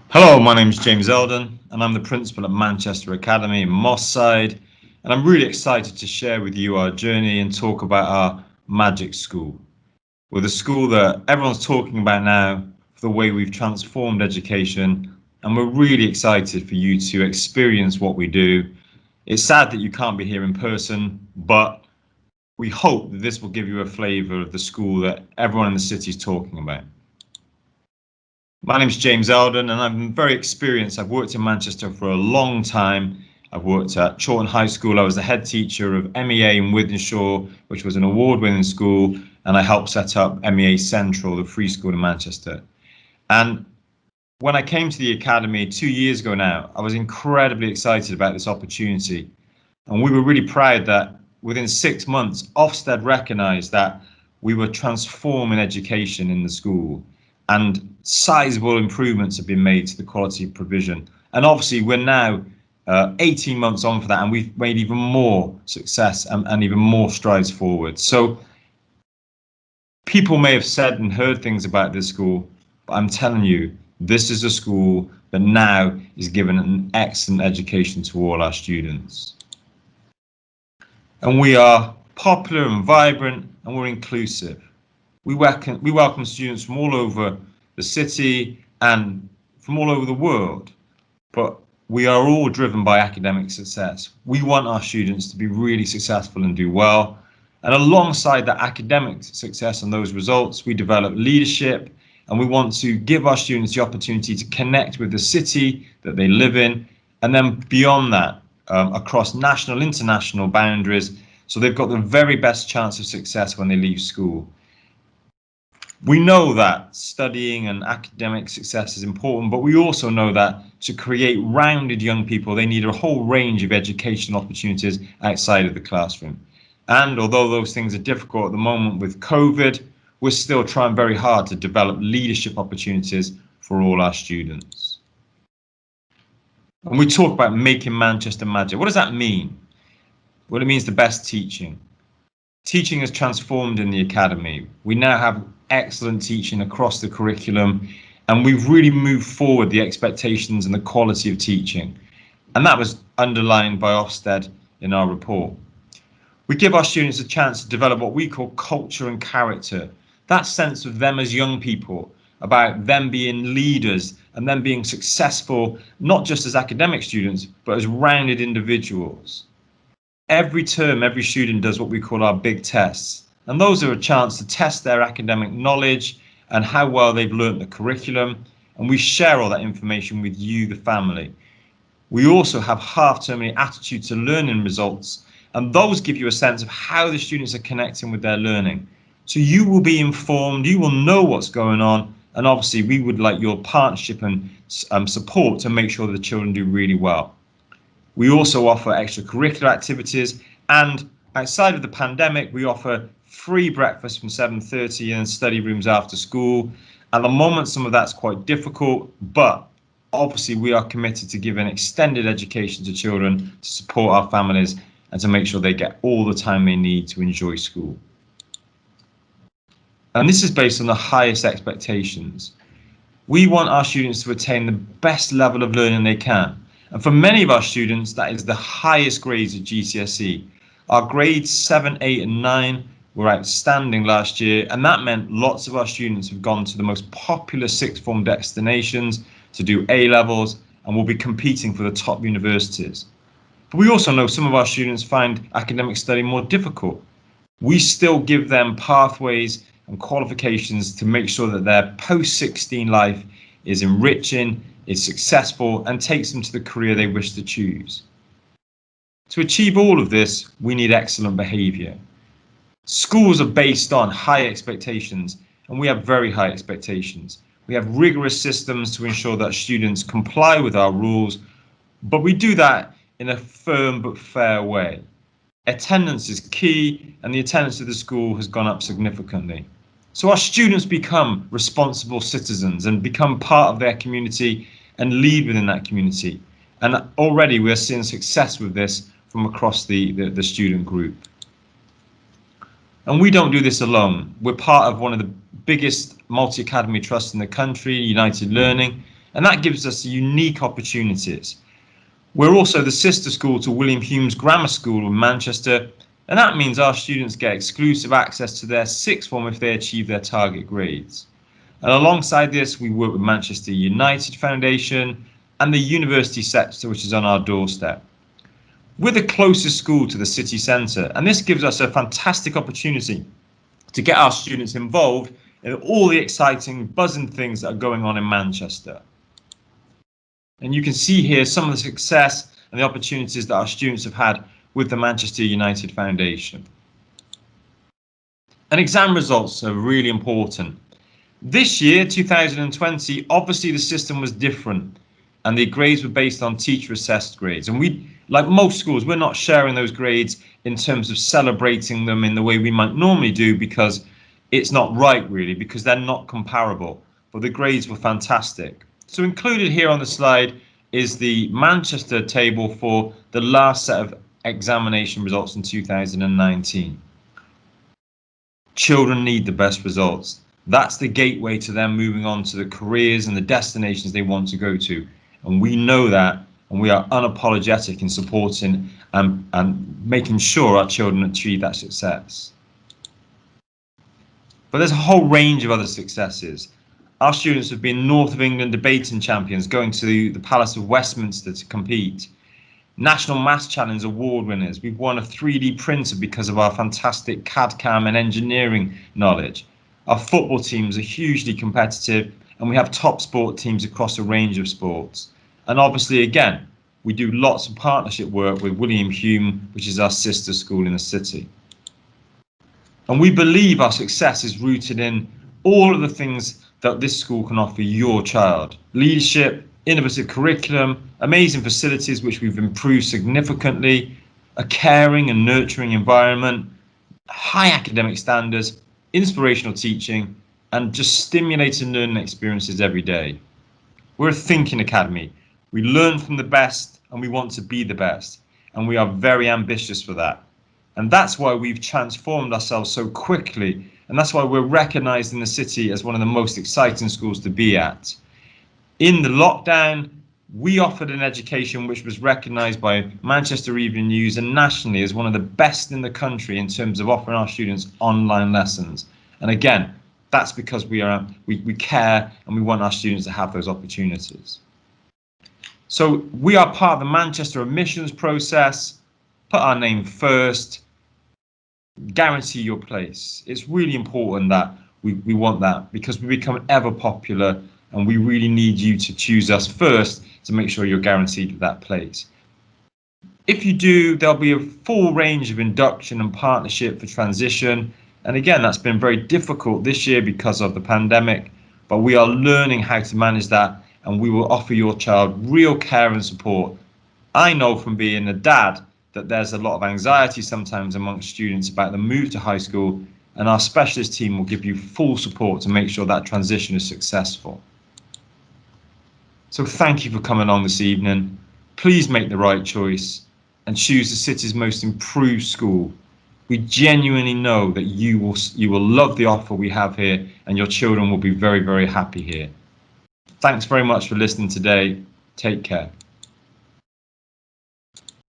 Hello, my name is James Eldon, and I'm the principal at Manchester Academy in Moss Side. And I'm really excited to share with you our journey and talk about our magic school. We're the school that everyone's talking about now for the way we've transformed education, and we're really excited for you to experience what we do. It's sad that you can't be here in person, but we hope that this will give you a flavour of the school that everyone in the city is talking about. My name's James Eldon, and I'm very experienced. I've worked in Manchester for a long time. I've worked at Chawton High School. I was the head teacher of MEA in Wythenshawe, which was an award-winning school, and I helped set up MEA Central, the free school in Manchester. And when I came to the academy 2 years ago now, I was incredibly excited about this opportunity. And we were really proud that within 6 months, Ofsted recognised that we were transforming education in the school, and sizable improvements have been made to the quality of provision. And obviously, we're now 18 months on for that, and we've made even more success and even more strides forward. So people may have said and heard things about this school, but I'm telling you, this is a school that now is giving an excellent education to all our students. And we are popular and vibrant, and we're inclusive. We welcome students from all over the city and from all over the world, but we are all driven by academic success. We want our students to be really successful and do well. And alongside that academic success and those results, we develop leadership, and we want to give our students the opportunity to connect with the city that they live in, and then beyond that, across national, international boundaries, so they've got the very best chance of success when they leave school. We know that studying and academic success is important, but we also know that to create rounded young people, they need a whole range of educational opportunities outside of the classroom. And although those things are difficult at the moment with COVID, we're still trying very hard to develop leadership opportunities for all our students. When we talk about making Manchester magic, what does that mean? Well, it means the best teaching. Teaching has transformed in the academy. We now have excellent teaching across the curriculum, and we've really moved forward the expectations and the quality of teaching. And that was underlined by Ofsted in our report. We give our students a chance to develop what we call culture and character, that sense of them as young people, about them being leaders and them being successful, not just as academic students, but as rounded individuals. Every term, every student does what we call our big tests. And those are a chance to test their academic knowledge and how well they've learnt the curriculum. And we share all that information with you, the family. We also have half-termly attitude to learning results, and those give you a sense of how the students are connecting with their learning. So you will be informed, you will know what's going on, and obviously we would like your partnership and support to make sure that the children do really well. We also offer extracurricular activities, and outside of the pandemic, we offer free breakfast from 7:30 and study rooms after school. At the moment, some of that's quite difficult, but obviously we are committed to giving extended education to children, to support our families, and to make sure they get all the time they need to enjoy school. And this is based on the highest expectations. We want our students to attain the best level of learning they can. And for many of our students, that is the highest grades of GCSE. Our grades 7, 8 and 9 were outstanding last year, and that meant lots of our students have gone to the most popular sixth form destinations to do A-levels and will be competing for the top universities. But we also know some of our students find academic study more difficult. We still give them pathways and qualifications to make sure that their post-16 life is enriching, is successful, and takes them to the career they wish to choose. To achieve all of this, we need excellent behaviour. Schools are based on high expectations, and we have very high expectations. We have rigorous systems to ensure that students comply with our rules, but we do that in a firm but fair way. Attendance is key, and the attendance of the school has gone up significantly. So our students become responsible citizens and become part of their community and lead within that community. And already we're seeing success with this from across the student group. And we don't do this alone. We're part of one of the biggest multi-academy trusts in the country, United Learning, and that gives us unique opportunities. We're also the sister school to William Hume's Grammar School in Manchester, and that means our students get exclusive access to their sixth form if they achieve their target grades. And alongside this, we work with Manchester United Foundation and the university sector, which is on our doorstep. We're the closest school to the city centre, and this gives us a fantastic opportunity to get our students involved in all the exciting, buzzing things that are going on in Manchester. And you can see here some of the success and the opportunities that our students have had with the Manchester United Foundation. And exam results are really important. This year, 2020, obviously the system was different and the grades were based on teacher assessed grades. And we, like most schools, we're not sharing those grades in terms of celebrating them in the way we might normally do, because it's not right really, because they're not comparable. But the grades were fantastic. So included here on the slide is the Manchester table for the last set of examination results in 2019. Children need the best results. That's the gateway to them moving on to the careers and the destinations they want to go to. And we know that, and we are unapologetic in supporting and making sure our children achieve that success. But there's a whole range of other successes. Our students have been North of England debating champions, going to the Palace of Westminster to compete. National Maths Challenge award winners. We've won a 3D printer because of our fantastic CAD/CAM and engineering knowledge. Our football teams are hugely competitive, and we have top sport teams across a range of sports. And obviously, again, we do lots of partnership work with William Hume, which is our sister school in the city. And we believe our success is rooted in all of the things that this school can offer your child. Leadership, innovative curriculum, amazing facilities which we've improved significantly, a caring and nurturing environment, high academic standards, inspirational teaching, and just stimulating learning experiences every day. We're a thinking academy. We learn from the best and we want to be the best, and we are very ambitious for that. And that's why we've transformed ourselves so quickly, and that's why we're recognised in the city as one of the most exciting schools to be at. In the lockdown, we offered an education which was recognised by Manchester Evening News and nationally as one of the best in the country in terms of offering our students online lessons. And again, that's because we care and we want our students to have those opportunities. So we are part of the Manchester admissions process. Put our name first. Guarantee your place. It's really important that we want that, because we become ever popular and we really need you to choose us first to make sure you're guaranteed that place. If you do, there'll be a full range of induction and partnership for transition. And again, that's been very difficult this year because of the pandemic, but we are learning how to manage that, and we will offer your child real care and support. I know from being a dad that there's a lot of anxiety sometimes amongst students about the move to high school, and our specialist team will give you full support to make sure that transition is successful. So thank you for coming on this evening. Please make the right choice and choose the city's most improved school. We genuinely know that you will love the offer we have here, and your children will be very, very happy here. Thanks very much for listening today. Take care.